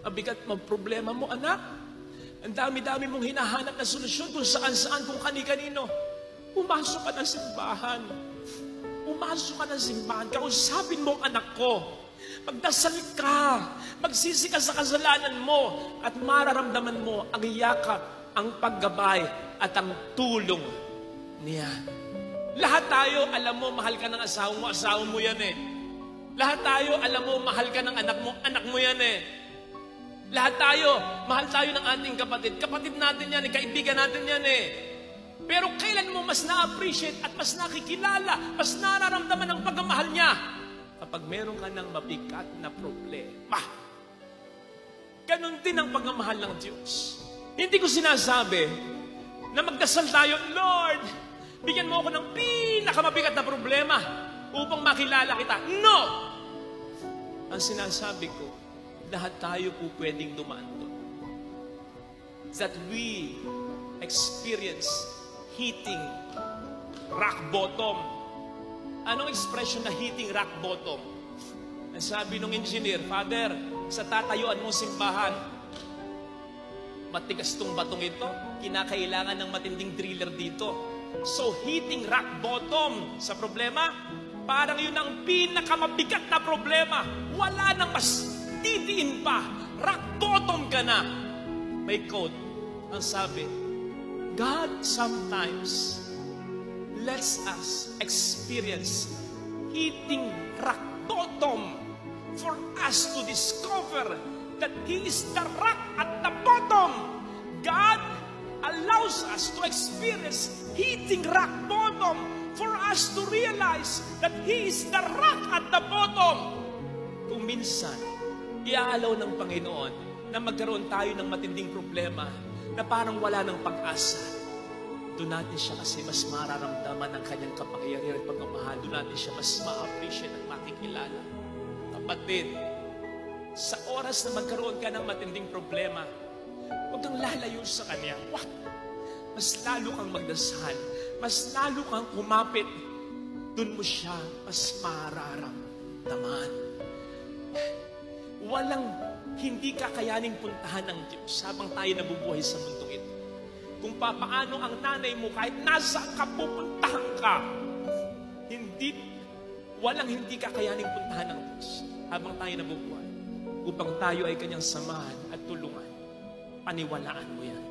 Mabigat ang problema mo, anak. Ang dami-dami mong hinahanap na solusyon kung saan-saan, kung kani-kanino. Pumasok ka ng simbahan. Pumasok ka ng simbahan. Kausapin mo ang anak ko. Magdasal ka. Magsisi ka sa kasalanan mo. At mararamdaman mo ang yakap, ang paggabay, at ang tulong niya. Lahat tayo, alam mo, mahal ka ng asawa mo yan eh. Lahat tayo, alam mo, mahal ka ng anak mo yan eh. Lahat tayo, mahal tayo ng ating kapatid natin yan eh, kaibigan natin yan eh. Pero kailan mo mas na-appreciate at mas nakikilala, mas nararamdaman ang pagmamahal niya? Kapag meron ka ng mabigat na problema. Ganon din ang pagmamahal ng Diyos. Hindi ko sinasabi na magdasal tayo, Lord, bigyan mo ako ng pinakamabigat na problema upang makilala kita. No! Ang sinasabi ko, lahat tayo po pwedeng dumaan doon. That we experience hitting rock bottom. Anong expression na hitting rock bottom? Nasabi nung engineer, Father, sa tatayuan mong simbahan, matigas tong batong ito, kinakailangan ng matinding driller dito. So, hitting rock bottom sa problema, parang yun ang pinakamabigat na problema. Wala nang mas titiin pa. Rock bottom ka na. May quote, ang sabi, God sometimes lets us experience hitting rock bottom for us to discover that He is the rock at the bottom. God allows us to experience hitting rock bottom for us to realize that He is the rock at the bottom. Kung minsan, iaalaw ng Panginoon na magkaroon tayo ng matinding problema na parang wala ng pag-asa, doon natin siya kasi mas mararamdaman ang kanyang kapangyarihan at pagmamahal. Doon natin siya mas ma-appreciate at makikilala. Kapatid, sa oras na magkaroon ka ng matinding problema, huwag kang lalayo sa Kanya. What? Mas lalo kang magdasal. Mas lalo kang kumapit. Doon mo siya mas mararamdaman. Walang hindi kakayaning puntahan ng Diyos habang tayo nabubuhay sa mundong ito. Kung papaano ang nanay mo, kahit nasa ka pupuntahan ka, walang hindi kakayaning puntahan ng Diyos habang tayo nabubuhay. Upang tayo ay Kanyang samahan at tulungan. Paniwalaan mo yan.